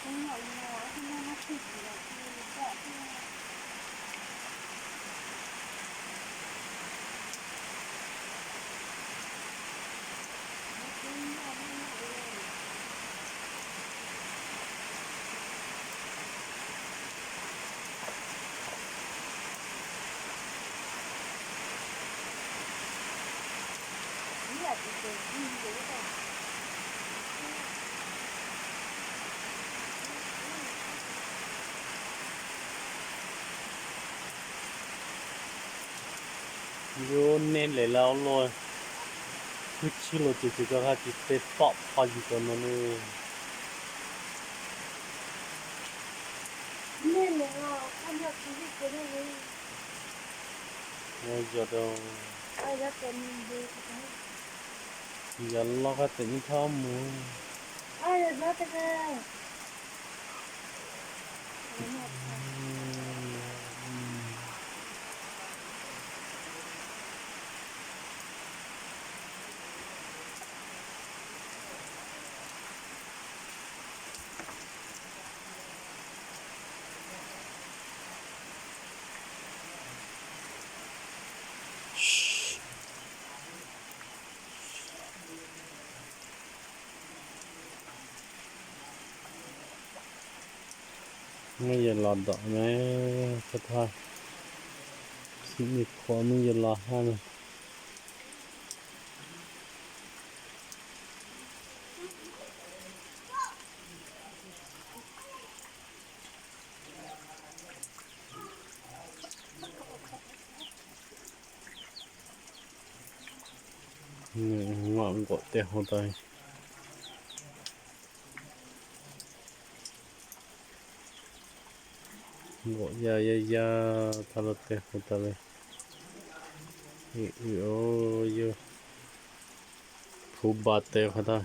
không nhận nó không nó thịt là thì sợ nó cũng là nó nhận rồi ý là chỉ từ đi đấy thôi vô nên lấy lâu rồi cứ chỉ là chỉ có hai chỉ tết bọc hoa gì cho nó nữa nên là con được cái này bây giờ đâu ai đã cần đi giờ lo cái tính thơm mua ai đã cái này bây giờ lọt đỏ mấy thật thôi xin được khó bây giờ lọt ha này ngọn gỗ teo tay gỗ ya thà là teo tay yo खूब बातें खता